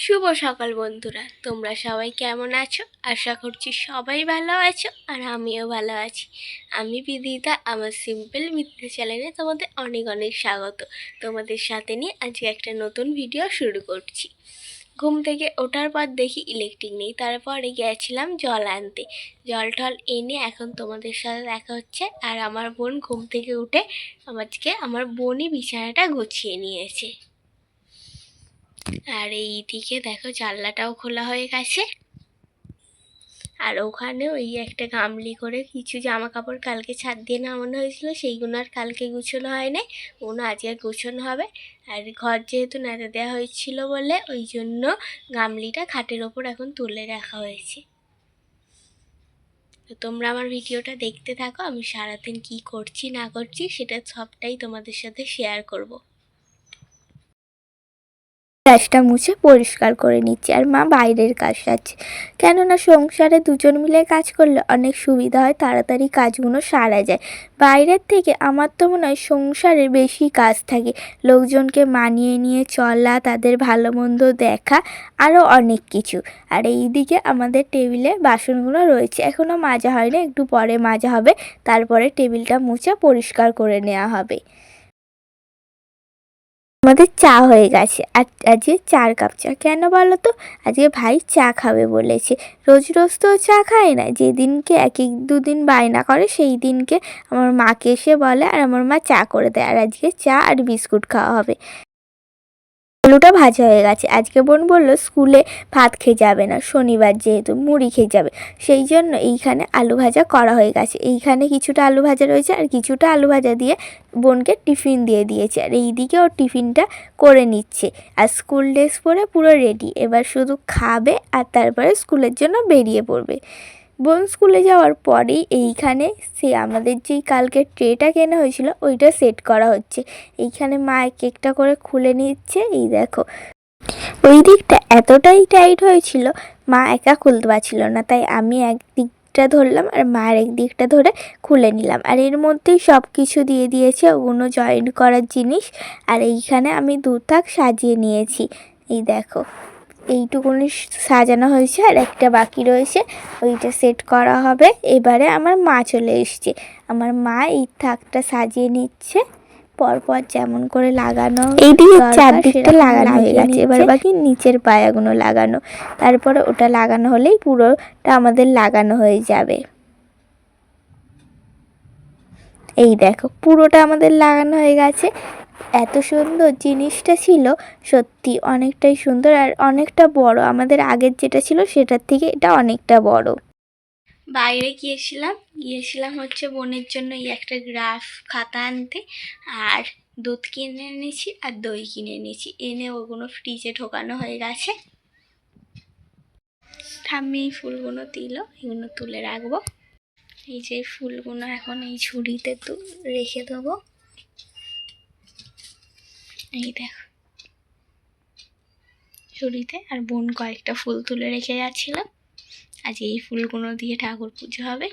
শুভ সকাল বন্ধুরা, তোমরা সবাই কেমন আছো? আশা করছি সবাই ভালো আছো আর আমিও ভালো আছি। আমি বিদিতা, আমার সিম্পল বিদ্যা চ্যানেলে তোমাদের অনেক অনেক স্বাগত। তোমাদের সাথে নিয়ে আজকে একটা নতুন ভিডিও শুরু করছি। ঘুম থেকে ওঠার পর দেখি ইলেকট্রিক নেই, তারপরে গেছিলাম জল আনতে। জল টল এনে এখন তোমাদের সাথে দেখা হচ্ছে। আর আমার বোন ঘুম থেকে উঠে আমার বোনই বিছানাটা গুছিয়ে নিয়েছে। আর এইদিকে দেখো জানলাটাও খোলা হয়ে গেছে। আর ওখানে ওই একটা গামলি করে কিছু জামা কাপড় কালকে ছাদ দিয়ে নামানো হয়েছিল, সেইগুলো আর কালকে গুছোনো হয় নাই, ওগুলো আজকে গুছোনো হবে। আর ঘর যেহেতু নেড়ে দেওয়া হয়েছিল বলে ওই জন্য গামলিটা খাটের ওপর এখন তুলে রাখা হয়েছে। তো তোমরা আমার ভিডিওটা দেখতে থাকো, আমি সারাদিন কি করছি না করছি সেটা সবটাই তোমাদের সাথে শেয়ার করব। গ্যাসটা মুছে পরিষ্কার করে নিচ্ছি, আর মা বাইরের কাজ সারছে। কেননা সংসারে দুজন মিলে কাজ করলে অনেক সুবিধা হয়, তাড়াতাড়ি কাজগুলো সারা যায়। বাইরের থেকে আমার তো মনে হয় সংসারে বেশি কাজ থাকে, লোকজনকে মানিয়ে নিয়ে চলা, তাদের ভালো মন্দ দেখা, আরও অনেক কিছু। আর এইদিকে আমাদের টেবিলে বাসনগুলো রয়েছে, এখনও মাজা হয়নি, একটু পরে মাজা হবে, তারপরে টেবিলটা মুছে পরিষ্কার করে নেওয়া হবে। আমাদের চা হয়ে গেছে, আর আজকে 4 কাপ চা। কেন বলো তো? আজকে ভাই চা খাবে বলেছে। রোজ রোজ তো চা খায় না, যেদিনকে এক দুদিন বায়না করে সেই দিনকে আমার মাকে এসে বলে, আর আমার মা চা করে দেয়। আর আজকে চা আর বিস্কুট খাওয়া হবে। আলুটা ভাজা হয়ে গেছে। আজকে বোন বলল স্কুলে ভাত খেয়ে যাবে না, শনিবার যেহেতু মুড়ি খেয়ে যাবে, সেই জন্য এইখানে আলু ভাজা করা হয়ে গেছে। এইখানে কিছুটা আলু ভাজা রয়েছে, আর কিছুটা আলু ভাজা দিয়ে বোনকে টিফিন দিয়ে দিয়েছে। আর এইদিকে ওর টিফিনটা করে নিচ্ছে। আর স্কুল ড্রেস পরে পুরো রেডি, এবার শুধু খাবে আর তারপরে স্কুলের জন্য বেরিয়ে পড়বে। বোন স্কুলে যাওয়ার পরেই এইখানে আমাদের যেই কালকে ট্রেটা কেনা হয়েছিল ওইটা সেট করা হচ্ছে। এইখানে মা কেকটা করে খুলে নিচ্ছে। এই দেখো, ওই দিকটা এতটাই টাইট হয়েছিল মা একা খুলতে পারছিল না, তাই আমি একদিকটা ধরলাম আর মার একদিকটা ধরে খুলে নিলাম। আর এর মধ্যেই সব কিছু দিয়ে দিয়েছে, ওগুলো জয়েন করার জিনিস। আর এইখানে আমি 2 থাক সাজিয়ে নিয়েছি। এই দেখো, এইটুকুনি সাজানো হয়েছে, আর একটা বাকি রয়েছে, ওইটা সেট করা হবে। এবারে আমার মা চলে এসছে, আমার মা এই থাকটা সাজিয়ে নিচ্ছে পরপর যেমন করে লাগানো। এইদিকে চারদিকটা লাগানো হয়ে গেছে, এবার বাকি নিচের পায়াগুলো লাগানো। তারপরে ওটা লাগানো হলেই পুরোটা আমাদের লাগানো হয়ে যাবে। এই দেখো, পুরোটা আমাদের লাগানো হয়ে গেছে। এত সুন্দর জিনিসটা ছিল, সত্যি অনেকটাই সুন্দর আর অনেকটা বড়। আমাদের আগের যেটা ছিল সেটার থেকে এটা অনেকটা বড়। বাইরে গিয়েছিলাম হচ্ছে বোনের জন্য এই একটা গ্রাফ খাতা আনতে। আর দুধ কিনে এনেছি আর দই কিনে এনেছি, এনে ওগুলো ফ্রিজে ঢোকানো হয়ে গেছে। ঠাম্মি এই ফুলগুলো দিল, এগুলো তুলে রাখবো। এই যে ফুলগুলো এখন এই ঝুড়িতে রেখে দেবো। এই দেখো ঝুড়িতে। আর বোন কয়েকটা ফুল তুলে রেখে যাচ্ছিল। আজ এই ফুলগুলো দিয়ে ঠাকুর পুজো হবে।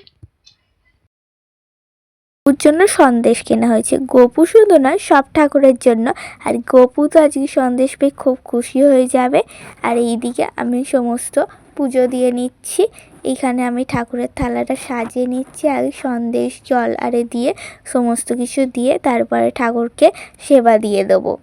গোপুর জন্য সন্দেশ কেনা হয়েছে, গোপু শুধু নয় সব ঠাকুরের জন্য। আর গোপু তো আজকে সন্দেশ পেয়ে খুব খুশি হয়ে যাবে। আর এইদিকে আমি সমস্ত পুজো দিয়ে নিচ্ছি। এইখানে আমি ঠাকুরের থালাটা সাজিয়ে নিচ্ছি, আগে সন্দেশ জল আরে দিয়ে সমস্ত কিছু দিয়ে তারপরে ঠাকুরকে সেবা দিয়ে দেবো।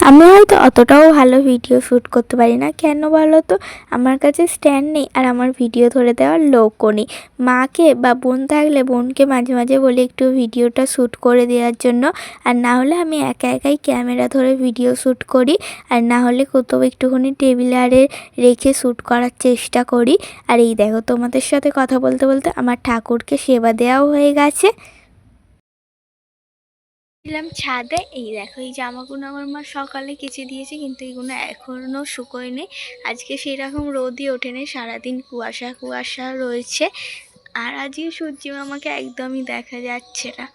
আমি হয়তো অতটাও ভালো ভিডিও শ্যুট করতে পারি না, কেন বলো তো? আমার কাছে স্ট্যান্ড নেই, আর আমার ভিডিও ধরে দেওয়ার লোকও নেই। মাকে বা বোন থাকলে বোনকে মাঝে মাঝে বলি একটু ভিডিওটা শ্যুট করে দেওয়ার জন্য, আর না হলে আমি একা একাই ক্যামেরা ধরে ভিডিও শ্যুট করি। আর না হলে কোথাও একটুখানি টেবিলে আরে রেখে শ্যুট করার চেষ্টা করি। আর এই দেখো, তোমাদের সাথে কথা বলতে বলতে আমার ঠাকুরকে সেবা দেওয়াও হয়ে গেছে। ছাদে। এই দেখো, এই জামাগুলো আমার মা সকালে কেচে দিয়েছে, কিন্তু এইগুলো এখনো শুকোয়নি। আজকে সেই রকম রোদই ওঠেনি, সারাদিন কুয়াশা কুয়াশা রয়েছে। আর আজকে সূর্যি মামাকে একদমই দেখা যাচ্ছে না।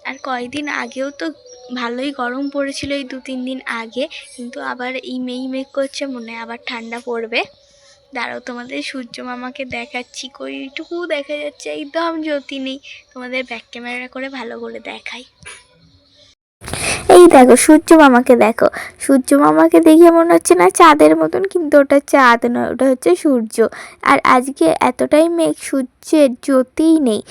আর কয়েকদিন আগেও তো ভালোই গরম পড়েছিল, এই 2-3 দিন আগে, কিন্তু আবার এই মেঘ করছে, মনে হয় আবার ঠান্ডা পড়বে। দাঁড়াও তোমাদের সূর্য মামাকে দেখাচ্ছি, কইটুকু দেখা যাচ্ছে, একদম জ্যোতি নেই। তোমাদের ব্যাক ক্যামেরা করে ভালো করে দেখাই। এই দেখো সূর্য মামাকে দেখো, সূর্য মামাকে দেখে মনে হচ্ছে না চাঁদের মতন, কিন্তু ওটা চাঁদ নয়, ওটা হচ্ছে সূর্য। আর আজকে এতটাই মেঘ, সূর্যের জ্যোতিই নেই।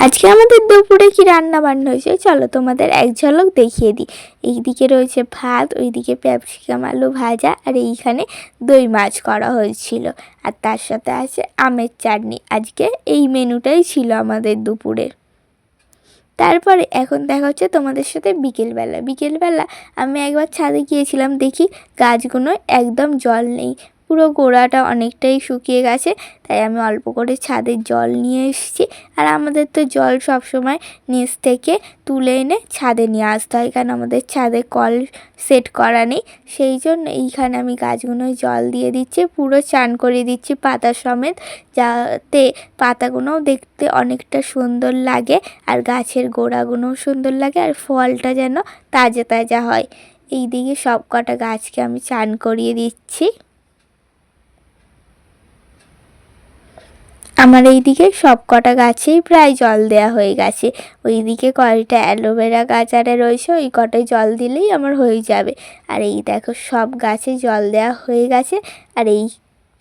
আজকে আমাদের দুপুরে কি রান্না বান্না হয়েছে চলো তোমাদের এক ঝলক দেখিয়ে দিই। এইদিকে রয়েছে ভাত, ওইদিকে ক্যাপসিকাম আলু ভাজা, আর এইখানে দই মাছ করা হয়েছিল, আর তার সাথে আছে আমের চাটনি। আজকে এই মেনুটাই ছিল আমাদের দুপুরের। তারপরে এখন দেখা হচ্ছে তোমাদের সাথে বিকেলবেলা আমি একবার ছাদে গিয়েছিলাম, দেখি গাছগুলো একদম জল নেই, পুরো গোড়াটা অনেকটাই শুকিয়ে গেছে। তাই আমি অল্প করে ছাদে জল নিয়ে এসেছি। আর আমাদের তো জল সব সময় নিচ থেকে তুলে এনে ছাদে নিয়ে আসতে হয়, কারণ আমাদের ছাদে কল সেট করা নেই। সেই জন্য এইখানে আমি গাছগুলোয় জল দিয়ে দিচ্ছি, পুরো চান করে দিচ্ছি পাতা সমেত, যাতে পাতাগুলোও দেখতে অনেকটা সুন্দর লাগে, আর গাছের গোড়াগুলোও সুন্দর লাগে, আর ফলটা যেন তাজা তাজা হয়। এইদিকে সব কটা গাছকে আমি চান করিয়ে দিচ্ছি। আমার এইদিকে সব কটা গাছেই প্রায় জল দেওয়া হয়ে গেছে। ওইদিকে কয়টা অ্যালোভেরা গাছ আরে রয়েছে, ওই কটায় জল দিলেই আমার হয়ে যাবে। আর এই দেখো সব গাছে জল দেওয়া হয়ে গেছে। আর এই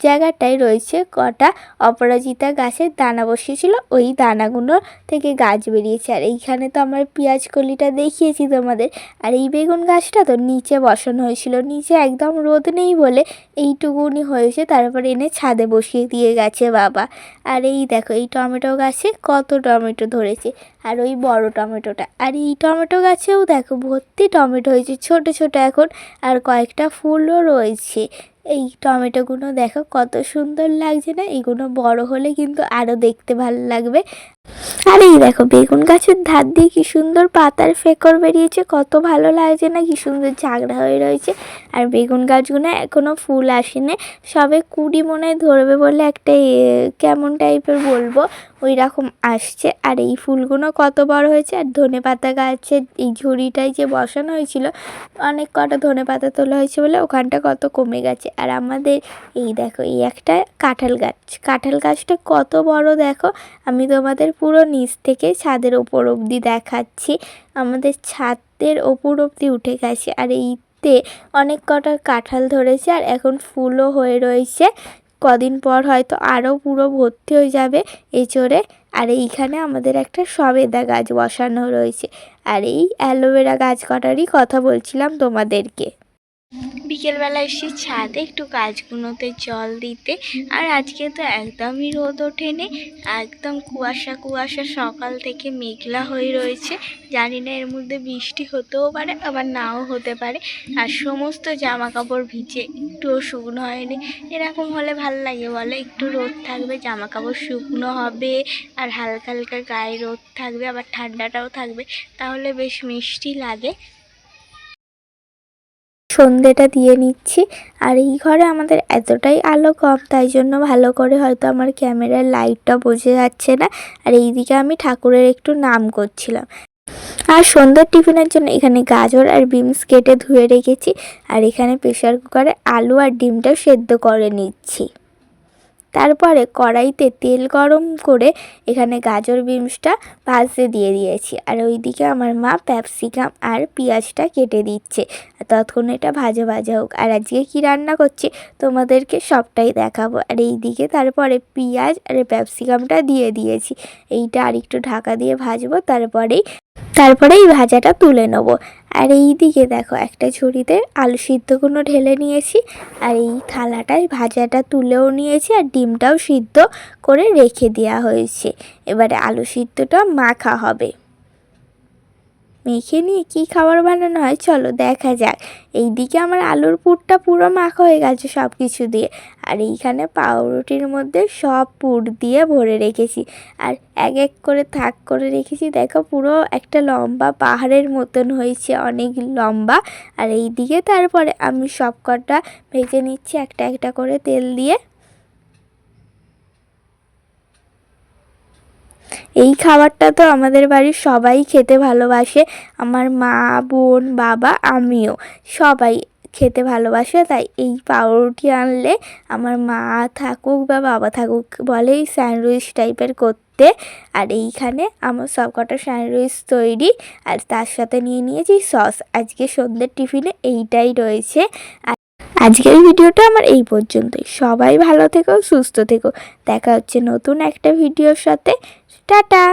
জায়গাটায় রয়েছে কটা অপরাজিতা গাছের দানা বসিয়েছিল, ওই দানাগুলো থেকে গাছ বেরিয়েছে। আর এইখানে তো আমার পেঁয়াজ কলিটা দেখিয়েছি তোমাদের। আর এই বেগুন গাছটা তো নিচে বসানো হয়েছিল, নিচে একদম রোদ নেই বলে এইটুকুনি হয়েছে, তারপরে এনে ছাদে বসিয়ে দিয়ে গেছে বাবা। আর এই দেখো এই টমেটো গাছে কত টমেটো ধরেছে, আর ওই বড় টমেটোটা। আর এই টমেটো গাছেও দেখো ভর্তি টমেটো হয়েছে, ছোট ছোট এখন, আর কয়েকটা ফুলও রয়েছে। এই টমেটোগুলো দেখো কত সুন্দর লাগছে না, এগুলো বড় হলে কিন্তু আরও দেখতে ভালো লাগবে। আর এই দেখো বেগুন গাছের ধার দিয়ে কি সুন্দর পাতার ফেকর বেরিয়েছে, কত ভালো লাগছে না, কি সুন্দর ঝাগড়া হয়ে রয়েছে। আর বেগুন গাছগুলো এখনও ফুল আসেনি, সবে কুড়ি মনে হয় ধরবে বলে একটা কেমন টাইপের বলবো ওই রকম আসছে। আর এই ফুলগুলো কত বড় হয়েছে। আর ধনেপাতা গাছের এই ঝুড়িটায় যে বসানো হয়েছিল, অনেক কটা ধনেপাতা তোলা হয়েছে বলে ওখানটা কত কমে গেছে। আর আমাদের এই দেখো এই একটা কাঁঠাল গাছটা কত বড় দেখো, আমি তোমাদের পুরো নিচ থেকে ছাদের ওপর অবধি দেখাচ্ছি। আমাদের ছাদের ওপর অবধি উঠে গেছে। আর এইতে অনেক কটা কাঁঠাল ধরেছে, আর এখন ফুলও হয়ে রয়েছে, কদিন পর হয়তো আরও পুরো ভর্তি হয়ে যাবে এঁচড়ে। আর এইখানে আমাদের একটা সবেদা গাছ বসানো রয়েছে। আর এই অ্যালোভেরা গাছ কটারই কথা বলছিলাম তোমাদেরকে। বিকেলবেলা এসেছি ছাদে একটু গাছগুলোতে জল দিতে। আর আজকে তো একদমই রোদ ওঠেনি, একদম কুয়াশা কুয়াশা, সকাল থেকে মেঘলা হয়ে রয়েছে। জানি না এর মধ্যে বৃষ্টি হতেও পারে, আবার নাও হতে পারে। আর সমস্ত জামা কাপড় ভিজে একটুও শুকনো হয়নি। এরকম হলে ভালো লাগে বলো, একটু রোদ থাকবে, জামা কাপড় শুকনো হবে, আর হালকা হালকা গায়ে রোদ থাকবে, আবার ঠান্ডাটাও থাকবে, তাহলে বেশ মিষ্টি লাগে। সন্ধেটা দিয়ে নিচ্ছি। আর এই ঘরে আমাদের এতটাই আলো কম, তাই জন্য ভালো করে হয়তো আমার ক্যামেরার লাইটটা বোঝা যাচ্ছে না। আর এইদিকে আমি ঠাকুরের একটু নাম করছিলাম। আর সন্ধ্যার টিফিনের জন্য এখানে গাজর আর বিনস কেটে ধুয়ে রেখেছি। আর এখানে প্রেসার কুকারে আলু আর ডিমটাও সেদ্ধ করে নিচ্ছি। তারপরে কড়াইতে তেল গরম করে এখানে গাজর বিনসটা ভাজতে দিয়ে দিয়েছি। আর ওইদিকে আমার মা ক্যাপসিকাম আর পেঁয়াজটা কেটে দিচ্ছে, আর ততক্ষণ এটা ভাজা ভাজা হোক। আর আজকে কী রান্না করছি তোমাদেরকে সবটাই দেখাবো। আর এইদিকে তারপরে পেঁয়াজ আর ক্যাপসিকামটা দিয়ে দিয়েছি, এইটা আর একটু ঢাকা দিয়ে ভাজবো, তারপরে এই ভাজাটা তুলে নেব। আর এই দিকে দেখো একটা ঝুড়িতে আলু সিদ্ধগুলো ঢেলে নিয়েছি, আর এই থালাটায় ভাজাটা তুলেও নিয়েছি, আর ডিমটাও সিদ্ধ করে রেখে দেওয়া হয়েছে। এবারে আলু সিদ্ধটা মাখা হবে। মেখে নিয়ে কী খাবার বানানো হয় চলো দেখা যাক। এইদিকে আমার আলুর পুরটা পুরো মাখা হয়ে গেছে সব কিছু দিয়ে। আর এইখানে পাউরুটির মধ্যে সব পুর দিয়ে ভরে রেখেছি, আর এক এক করে থাক করে রেখেছি। দেখো পুরো একটা লম্বা পাহাড়ের মতন হয়েছে, অনেক লম্বা। আর এইদিকে তারপরে আমি সব কটা ভেজে নিচ্ছি একটা একটা করে তেল দিয়ে। এই খাবারটা তো আমাদের বাড়ির সবাই খেতে ভালোবাসে, আমার মা, বোন, বাবা, আমিও, সবাই খেতে ভালোবাসে, তাই এই পাউরুটি আনলে আমার মা থাকুক বা বাবা থাকুক বলে এই স্যান্ডউইচ টাইপের করতে। আর এইখানে আমার সব কটা স্যান্ডউইচ তৈরি, আর তার সাথে নিয়ে নিয়েছি সস। আজকে সন্ধ্যের টিফিনে এইটাই রয়েছে। আজকের ভিডিওটা আমার এই পর্যন্তই। সবাই ভালো থেকো, সুস্থ থেকো। দেখা হচ্ছে নতুন একটা ভিডিওর সাথে। টাটা।